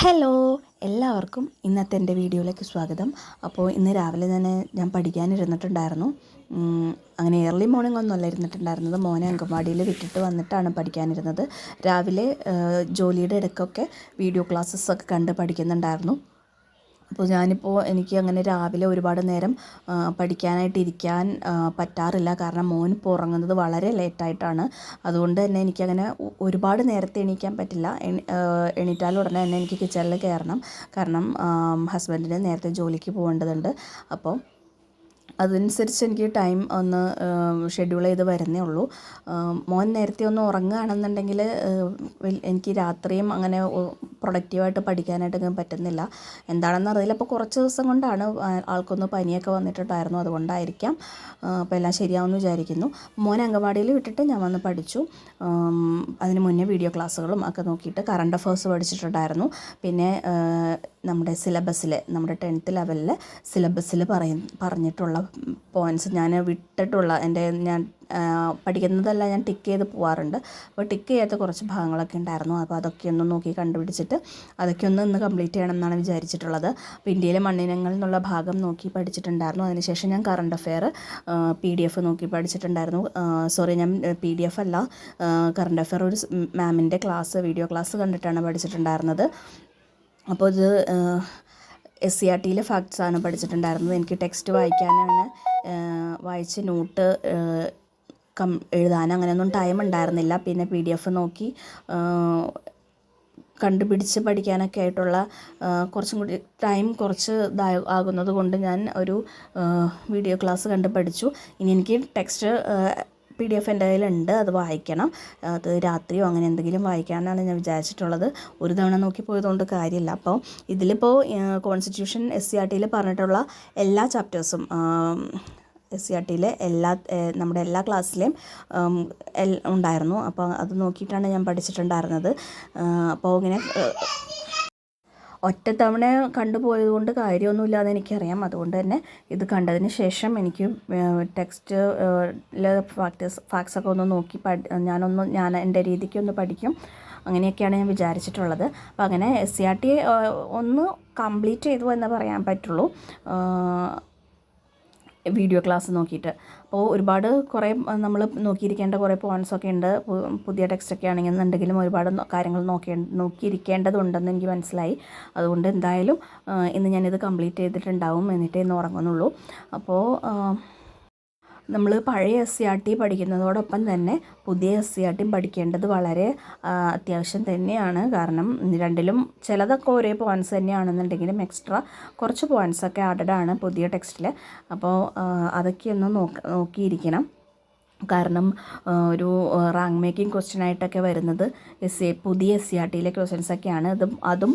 Hello എല്ലാവർക്കും ഇന്നത്തെ എൻ്റെ വീഡിയോയിലേക്ക് സ്വാഗതം. അപ്പോൾ ഇന്ന് രാവിലെ തന്നെ ഞാൻ പഠിക്കാനിരുന്നിട്ടുണ്ടായിരുന്നു. അങ്ങനെ ഏർലി മോർണിംഗ് ഒന്നുമല്ല ഇരുന്നിട്ടുണ്ടായിരുന്നത്. മോനെ അങ്കൻവാടിയിൽ വിട്ടിട്ട് വന്നിട്ടാണ് പഠിക്കാനിരുന്നത്. രാവിലെ ജോലിയുടെ ഇടയ്ക്കൊക്കെ വീഡിയോ ക്ലാസ്സസൊക്കെ കണ്ട് പഠിക്കുന്നുണ്ടായിരുന്നു. അപ്പോൾ എനിക്ക് അങ്ങനെ രാവിലെ ഒരുപാട് നേരം പഠിക്കാനായിട്ട് ഇരിക്കാൻ പറ്റാറില്ല. കാരണം മോൻ ഇപ്പോൾ ഉറങ്ങുന്നത് വളരെ ലേറ്റായിട്ടാണ്. അതുകൊണ്ട് തന്നെ എനിക്കങ്ങനെ ഒരുപാട് നേരത്തെ എണീക്കാൻ പറ്റില്ല. എണീറ്റാൽ ഉടനെ തന്നെ എനിക്ക് കിച്ചണിൽ കയറണം. കാരണം ഹസ്ബൻഡിന് നേരത്തെ ജോലിക്ക് പോകേണ്ടതുണ്ട്. അപ്പോൾ അതനുസരിച്ച് എനിക്ക് ടൈം ഒന്ന് ഷെഡ്യൂൾ ചെയ്ത് വരുന്നേ ഉള്ളൂ. മോൻ നേരത്തെ ഒന്ന് ഉറങ്ങുകയാണെന്നുണ്ടെങ്കിൽ എനിക്ക് രാത്രിയും അങ്ങനെ പ്രൊഡക്റ്റീവായിട്ട് പഠിക്കാനായിട്ടൊന്നും പറ്റുന്നില്ല. എന്താണെന്ന് അറിയില്ല. അപ്പോൾ കുറച്ച് ദിവസം കൊണ്ടാണ് ആൾക്കൊന്ന് പനിയൊക്കെ വന്നിട്ടുണ്ടായിരുന്നു. അതുകൊണ്ടായിരിക്കാം. അപ്പോൾ എല്ലാം ശരിയാവുമെന്ന് വിചാരിക്കുന്നു. മോനെ അങ്കൻവാടിയിൽ വിട്ടിട്ട് ഞാൻ വന്ന് പഠിച്ചു. അതിന് മുന്നേ വീഡിയോ ക്ലാസ്സുകളും ഒക്കെ നോക്കിയിട്ട് കറണ്ട് അഫേഴ്സ് പഠിച്ചിട്ടുണ്ടായിരുന്നു. പിന്നെ നമ്മുടെ സിലബസിൽ നമ്മുടെ 10th ലെവലിൽ സിലബസിൽ പറഞ്ഞിട്ടുള്ള പോയിൻറ്റ്സ് ഞാൻ വിട്ടിട്ടുള്ള ഞാൻ പഠിക്കുന്നതെല്ലാം ഞാൻ ടിക്ക് ചെയ്ത് പോകാറുണ്ട്. അപ്പോൾ ടിക്ക് ചെയ്യാത്ത കുറച്ച് ഭാഗങ്ങളൊക്കെ ഉണ്ടായിരുന്നു. അപ്പോൾ അതൊക്കെ ഒന്ന് നോക്കി കണ്ടുപിടിച്ചിട്ട് അതൊക്കെ ഇന്ന് കംപ്ലീറ്റ് ചെയ്യണം എന്നാണ് വിചാരിച്ചിട്ടുള്ളത്. അപ്പോൾ ഇന്ത്യയിലെ മണ്ണിനങ്ങൾ എന്നുള്ള ഭാഗം നോക്കി പഠിച്ചിട്ടുണ്ടായിരുന്നു. അതിനുശേഷം ഞാൻ കറണ്ട് അഫെയർ PDF നോക്കി പഠിച്ചിട്ടുണ്ടായിരുന്നു. ഞാൻ PDF അല്ല, കറണ്ട് അഫെയർ ഒരു മാമിൻ്റെ വീഡിയോ ക്ലാസ് കണ്ടിട്ടാണ് പഠിച്ചിട്ടുണ്ടായിരുന്നത്. അപ്പോൾ ഇത് SCERTയിലെ ഫാക്ട്സാണ് പഠിച്ചിട്ടുണ്ടായിരുന്നത്. എനിക്ക് ടെക്സ്റ്റ് വായിക്കാനങ്ങനെ വായിച്ച് നോട്ട് എഴുതാൻ അങ്ങനെയൊന്നും ടൈം ഉണ്ടായിരുന്നില്ല. പിന്നെ PDF നോക്കി കണ്ടുപിടിച്ച് പഠിക്കാനൊക്കെ ആയിട്ടുള്ള കുറച്ചും കൂടി ടൈം ആകുന്നത് കൊണ്ട് ഞാൻ ഒരു വീഡിയോ ക്ലാസ് കണ്ട് പഠിച്ചു. ഇനി എനിക്ക് ടെക്സ്റ്റ് PDF എൻ്റെ കയ്യിലുണ്ട്, അത് വായിക്കണം. അത് രാത്രിയോ അങ്ങനെ എന്തെങ്കിലും വായിക്കാനാണ് ഞാൻ വിചാരിച്ചിട്ടുള്ളത്. ഒരു തവണ നോക്കി പോയതുകൊണ്ട് കാര്യമില്ല. അപ്പോൾ ഇതിലിപ്പോൾ കോൺസ്റ്റിറ്റ്യൂഷൻ SCERTയിൽ പറഞ്ഞിട്ടുള്ള എല്ലാ ചാപ്റ്റേഴ്സും SCERTയിലെ നമ്മുടെ എല്ലാ ക്ലാസ്സിലെയും ഉണ്ടായിരുന്നു. അപ്പോൾ അത് നോക്കിയിട്ടാണ് ഞാൻ പഠിച്ചിട്ടുണ്ടായിരുന്നത്. അപ്പോൾ ഇങ്ങനെ ഒറ്റത്തവണ കണ്ടുപോയത് കൊണ്ട് കാര്യമൊന്നുമില്ലാതെ എനിക്കറിയാം. അതുകൊണ്ട് തന്നെ ഇത് കണ്ടതിന് ശേഷം എനിക്ക് ടെക്സ്റ്റിലെ ഫാക്ട്സൊക്കെ ഒന്ന് നോക്കി ഞാൻ എൻ്റെ രീതിക്കൊന്ന് പഠിക്കും. അങ്ങനെയൊക്കെയാണ് ഞാൻ വിചാരിച്ചിട്ടുള്ളത്. അപ്പോൾ അങ്ങനെ SCERT ഒന്ന് കംപ്ലീറ്റ് ചെയ്തു എന്ന് പറയാൻ പറ്റുള്ളൂ വീഡിയോ ക്ലാസ് നോക്കിയിട്ട്. അപ്പോൾ കുറേ നമ്മൾ നോക്കിയിരിക്കേണ്ട കുറേ പോയിൻറ്റ്സൊക്കെ ഉണ്ട്. പുതിയ ടെക്സ്റ്റൊക്കെ ആണെന്നുണ്ടെങ്കിലും ഒരുപാട് കാര്യങ്ങൾ നോക്കിയിരിക്കേണ്ടതുണ്ടെന്ന് എനിക്ക് മനസ്സിലായി. അതുകൊണ്ട് എന്തായാലും ഇന്ന് ഞാനിത് കംപ്ലീറ്റ് ചെയ്തിട്ടുണ്ടാവും. എന്നിട്ടേ ഇന്ന് ഉറങ്ങുന്നുള്ളൂ. അപ്പോൾ നമ്മൾ പഴയ SCERT പഠിക്കുന്നതോടൊപ്പം തന്നെ പുതിയ SCERT പഠിക്കേണ്ടത് വളരെ അത്യാവശ്യം തന്നെയാണ്. കാരണം രണ്ടിലും ചിലതൊക്കെ ഒരേ പോയിൻറ്റ്സ് തന്നെയാണെന്നുണ്ടെങ്കിലും എക്സ്ട്രാ കുറച്ച് പോയിൻറ്റ്സൊക്കെ ആഡഡ് ആണ് പുതിയ ടെക്സ്റ്റിൽ. അപ്പോൾ അതൊക്കെ ഒന്ന് നോക്കിയിരിക്കണം. കാരണം ഒരു റാങ്ക് മേക്കിംഗ് ക്വസ്റ്റ്യനായിട്ടൊക്കെ വരുന്നത് പുതിയ SCERTയിലെ ക്വസ്റ്റ്യൻസൊക്കെയാണ്. അതും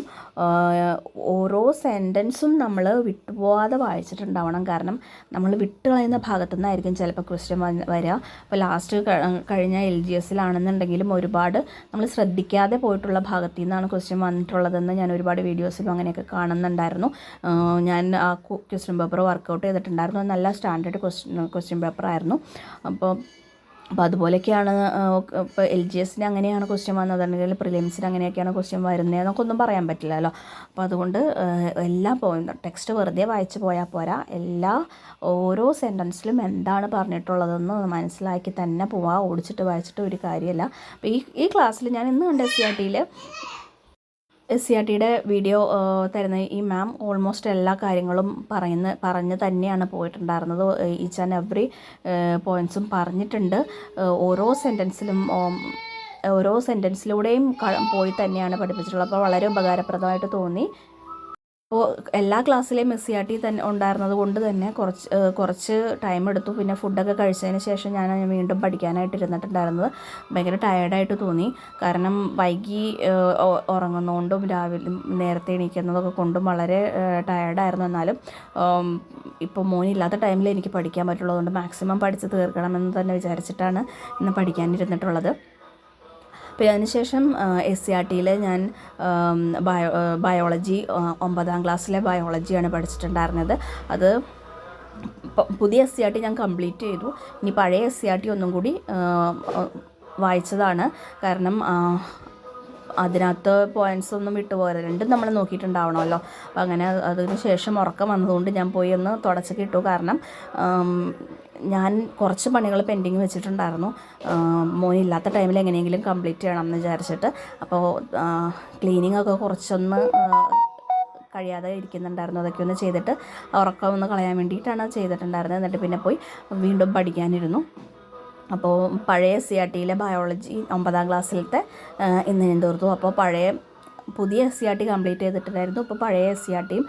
ഓരോ സെൻറ്റൻസും നമ്മൾ വിട്ടുപോകാതെ വായിച്ചിട്ടുണ്ടാവണം. കാരണം നമ്മൾ വിട്ടുകളയുന്ന ഭാഗത്തു നിന്നായിരിക്കും ചിലപ്പോൾ ക്വസ്റ്റ്യൻ വരിക. അപ്പോൾ ലാസ്റ്റ് കഴിഞ്ഞ LGSലാണെന്നുണ്ടെങ്കിലും ഒരുപാട് നമ്മൾ ശ്രദ്ധിക്കാതെ പോയിട്ടുള്ള ഭാഗത്തു നിന്നാണ് ക്വസ്റ്റ്യൻ വന്നിട്ടുള്ളതെന്ന് ഞാൻ ഒരുപാട് വീഡിയോസിലും അങ്ങനെയൊക്കെ കാണുന്നുണ്ടായിരുന്നു. ഞാൻ ആ ക്വസ്റ്റ്യൻ പേപ്പർ വർക്കൗട്ട് ചെയ്തിട്ടുണ്ടായിരുന്നു. നല്ല സ്റ്റാൻഡേർഡ് ക്വസ്റ്റ്യൻ പേപ്പറായിരുന്നു. അപ്പോൾ അതുപോലെയൊക്കെയാണ് ഇപ്പോൾ LGSന് അങ്ങനെയാണ് ക്വസ്റ്റ്യൻ വന്നത്, അല്ലെങ്കിൽ പ്രിലിംസിന് അങ്ങനെയൊക്കെയാണ് ക്വസ്റ്റ്യൻ വരുന്നത് എന്നൊക്കെ ഒന്നും പറയാൻ പറ്റില്ലല്ലോ. അപ്പോൾ അതുകൊണ്ട് ടെക്സ്റ്റ് വെറുതെ വായിച്ച് പോയാൽ പോരാ. ഓരോ സെൻറ്റൻസിലും എന്താണ് പറഞ്ഞിട്ടുള്ളതെന്ന് മനസ്സിലാക്കി തന്നെ പോവാം. ഓടിച്ചിട്ട് വായിച്ചിട്ട് ഒരു കാര്യമില്ല. അപ്പോൾ ഈ ക്ലാസ്സിൽ ഞാൻ ഇന്ന് കണ്ട SCERTയുടെ വീഡിയോ തരുന്ന ഈ മാം ഓൾമോസ്റ്റ് എല്ലാ കാര്യങ്ങളും പറഞ്ഞ് തന്നെയാണ് പോയിട്ടുണ്ടായിരുന്നത്. ഈച്ച് ആൻഡ് എവറി പോയിൻറ്റ്സും പറഞ്ഞിട്ടുണ്ട്. ഓരോ സെൻറ്റൻസിലൂടെയും പോയി തന്നെയാണ് പഠിപ്പിച്ചിട്ടുള്ളത്. അപ്പോൾ വളരെ ഉപകാരപ്രദമായിട്ട് തോന്നി. അപ്പോൾ എല്ലാ ക്ലാസ്സിലെയും SCERT തന്നെ ഉണ്ടായിരുന്നത് കൊണ്ട് തന്നെ കുറച്ച് ടൈം എടുത്തു. പിന്നെ ഫുഡൊക്കെ കഴിച്ചതിന് ശേഷം ഞാൻ വീണ്ടും പഠിക്കാനായിട്ട് ഇരുന്നിട്ടുണ്ടായിരുന്നത്. ഭയങ്കര ടയേർഡായിട്ട് തോന്നി. കാരണം വൈകി ഉറങ്ങുന്നതുകൊണ്ടും രാവിലെ നേരത്തെ എണീക്കുന്നതൊക്കെ കൊണ്ടും വളരെ ടയേർഡായിരുന്നു. എന്നാലും ഇപ്പോൾ മോനില്ലാത്ത ടൈമിൽ എനിക്ക് പഠിക്കാൻ പറ്റുള്ളതുകൊണ്ട് മാക്സിമം പഠിച്ച് തീർക്കണമെന്ന് തന്നെ വിചാരിച്ചിട്ടാണ് ഇന്ന് പഠിക്കാനിരുന്നിട്ടുള്ളത്. അപ്പോൾ അതിനുശേഷം SCERTയിൽ ഞാൻ ബയോളജി 9ാം ക്ലാസ്സിലെ ബയോളജിയാണ് പഠിച്ചിട്ടുണ്ടായിരുന്നത്. അത് പുതിയ SCERT ഞാൻ കംപ്ലീറ്റ് ചെയ്തു. ഇനി പഴയ SCERT ഒന്നും കൂടി വായിച്ചതാണ്. കാരണം അതിനകത്ത് പോയിൻറ്റ്സ് ഒന്നും വിട്ടുപോകരുത്, രണ്ടും നമ്മൾ നോക്കിയിട്ടുണ്ടാവണമല്ലോ. അപ്പോൾ അങ്ങനെ അതിന് ശേഷം ഉറക്കം വന്നതുകൊണ്ട് ഞാൻ പോയി ഒന്ന് തുടച്ചൊക്കെ ഇട്ടു. കാരണം ഞാൻ കുറച്ച് പണികൾ പെൻഡിങ് വെച്ചിട്ടുണ്ടായിരുന്നു, മോനില്ലാത്ത ടൈമിൽ എങ്ങനെയെങ്കിലും കംപ്ലീറ്റ് ചെയ്യണം എന്ന് വിചാരിച്ചിട്ട്. അപ്പോൾ ക്ലീനിങ് ഒക്കെ കുറച്ചൊന്ന് കഴിയാതെ ഇരിക്കുന്നുണ്ടായിരുന്നു. അതൊക്കെ ഒന്ന് ചെയ്തിട്ട് ഉറക്കം ഒന്ന് കളയാൻ വേണ്ടിയിട്ടാണ് ചെയ്തിട്ടുണ്ടായിരുന്നത്. എന്നിട്ട് പിന്നെ പോയി വീണ്ടും പഠിക്കാനിരുന്നു. അപ്പോൾ പഴയ SCRTയിലെ ബയോളജി 9ാം ക്ലാസ്സിലത്തെ ഇന്ന് ഞാൻ തീർത്തു. അപ്പോൾ പുതിയ SCRT കംപ്ലീറ്റ് ചെയ്തിട്ടുണ്ടായിരുന്നു. ഇപ്പോൾ പഴയ SCRTയും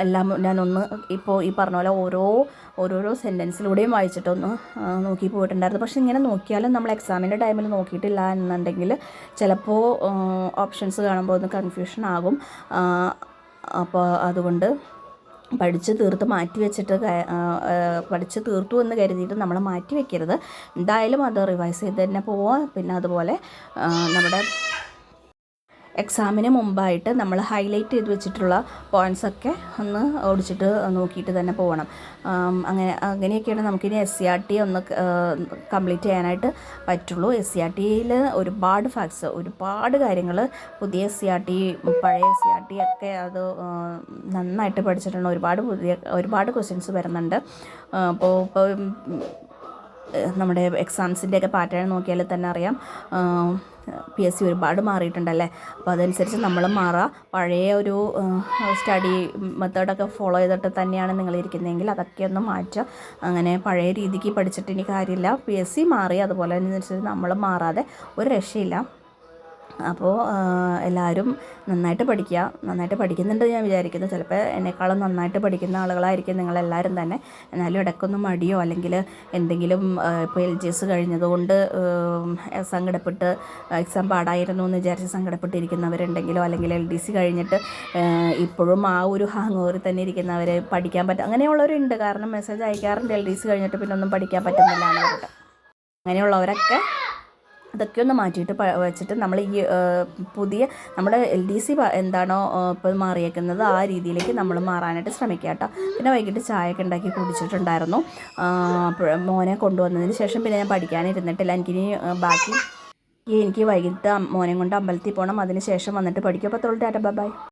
എല്ലാം ഞാനൊന്ന് ഇപ്പോൾ ഈ പറഞ്ഞ പോലെ ഓരോരോ സെൻറ്റൻസിലൂടെയും വായിച്ചിട്ടൊന്ന് നോക്കി പോയിട്ടുണ്ടായിരുന്നു. പക്ഷേ ഇങ്ങനെ നോക്കിയാലും നമ്മൾ എക്സാമിൻ്റെ ടൈമിൽ നോക്കിയിട്ടില്ല എന്നുണ്ടെങ്കിൽ ചിലപ്പോൾ ഓപ്ഷൻസ് കാണുമ്പോൾ ഒന്ന് കൺഫ്യൂഷൻ ആകും. അപ്പോൾ അതുകൊണ്ട് പഠിച്ച് തീർത്ത് മാറ്റി വെച്ചിട്ട് പഠിച്ച് തീർത്തു എന്ന് കരുതിയിട്ട് നമ്മൾ മാറ്റി വെക്കരുത്. എന്തായാലും അത് റിവൈസ് ചെയ്ത് തന്നെ പോവുക. പിന്നെ അതുപോലെ നമ്മുടെ എക്സാമിന് മുമ്പായിട്ട് നമ്മൾ ഹൈലൈറ്റ് ചെയ്ത് വെച്ചിട്ടുള്ള പോയിൻറ്റ്സൊക്കെ ഒന്ന് ഓടിച്ചിട്ട് നോക്കിയിട്ട് തന്നെ പോകണം. അങ്ങനെയൊക്കെയാണ് നമുക്കിനി SCRT ഒന്ന് കംപ്ലീറ്റ് ചെയ്യാനായിട്ട് പറ്റുള്ളൂ. SCRTയിൽ ഒരുപാട് ഫാക്ട്സ്, ഒരുപാട് കാര്യങ്ങൾ പുതിയ SCRT പഴയ SCRT ഒക്കെ അത് നന്നായിട്ട് പഠിച്ചിട്ടുണ്ട്. ഒരുപാട് ക്വസ്റ്റ്യൻസ് വരുന്നുണ്ട്. അപ്പോൾ നമ്മുടെ എക്സാംസിൻ്റെയൊക്കെ പാറ്റേൺ നോക്കിയാൽ തന്നെ അറിയാം PSC ഒരുപാട് മാറിയിട്ടുണ്ടല്ലേ. അപ്പോൾ അതനുസരിച്ച് നമ്മൾ മാറുക. പഴയ ഒരു സ്റ്റഡി മെത്തേഡൊക്കെ ഫോളോ ചെയ്തിട്ട് തന്നെയാണ് നിങ്ങളിരിക്കുന്നതെങ്കിൽ അതൊക്കെ ഒന്ന് മാറ്റുക. അങ്ങനെ പഴയ രീതിക്ക് പഠിച്ചിട്ട് ഇനി കാര്യമില്ല. PSC മാറി, അതുപോലെ അനുസരിച്ച് നമ്മൾ മാറാതെ ഒരു രക്ഷയില്ല. അപ്പോൾ എല്ലാവരും നന്നായിട്ട് പഠിക്കുക. നന്നായിട്ട് പഠിക്കുന്നുണ്ട് ഞാൻ വിചാരിക്കുന്നു. ചിലപ്പോൾ എന്നെക്കാളും നന്നായിട്ട് പഠിക്കുന്ന ആളുകളായിരിക്കും നിങ്ങളെല്ലാവരും തന്നെ. എന്നാലും ഇടയ്ക്കൊന്നും മടിയോ അല്ലെങ്കിൽ എന്തെങ്കിലും ഇപ്പോൾ LGS കഴിഞ്ഞതുകൊണ്ട് സങ്കടപ്പെട്ട് എക്സാം പാടായിരുന്നു എന്ന് വിചാരിച്ച് സങ്കടപ്പെട്ടിരിക്കുന്നവരുണ്ടെങ്കിലോ, അല്ലെങ്കിൽ LDC കഴിഞ്ഞിട്ട് ഇപ്പോഴും ആ ഒരു ഹാങ് ഓവറിൽ തന്നെ ഇരിക്കുന്നവർ, പഠിക്കാൻ അങ്ങനെയുള്ളവരുണ്ട്. കാരണം മെസ്സേജ് അയക്കാറുണ്ട് LDC കഴിഞ്ഞിട്ട് പിന്നെ ഒന്നും പഠിക്കാൻ പറ്റുന്നില്ല എന്ന് പറഞ്ഞിട്ട്. അങ്ങനെയുള്ളവരൊക്കെ അതൊക്കെ ഒന്ന് മാറ്റിയിട്ട് വെച്ചിട്ട് നമ്മൾ ഈ പുതിയ നമ്മുടെ LDC എന്താണോ ഇപ്പോൾ മാറിയേക്കുന്നത് ആ രീതിയിലേക്ക് നമ്മൾ മാറാനായിട്ട് ശ്രമിക്കുക കേട്ടോ. പിന്നെ വൈകിട്ട് ചായയൊക്കെ ഉണ്ടാക്കി കുടിച്ചിട്ടുണ്ടായിരുന്നു. മോനെ കൊണ്ടുവന്നതിന് ശേഷം പിന്നെ ഞാൻ പഠിക്കാനിരുന്നിട്ടില്ല. എനിക്ക് വൈകിട്ട് മോനെ കൊണ്ട് അമ്പലത്തിൽ പോകണം. അതിന് ശേഷം വന്നിട്ട് പഠിക്കും. അപ്പോൾ ടാറ്റ ബൈ.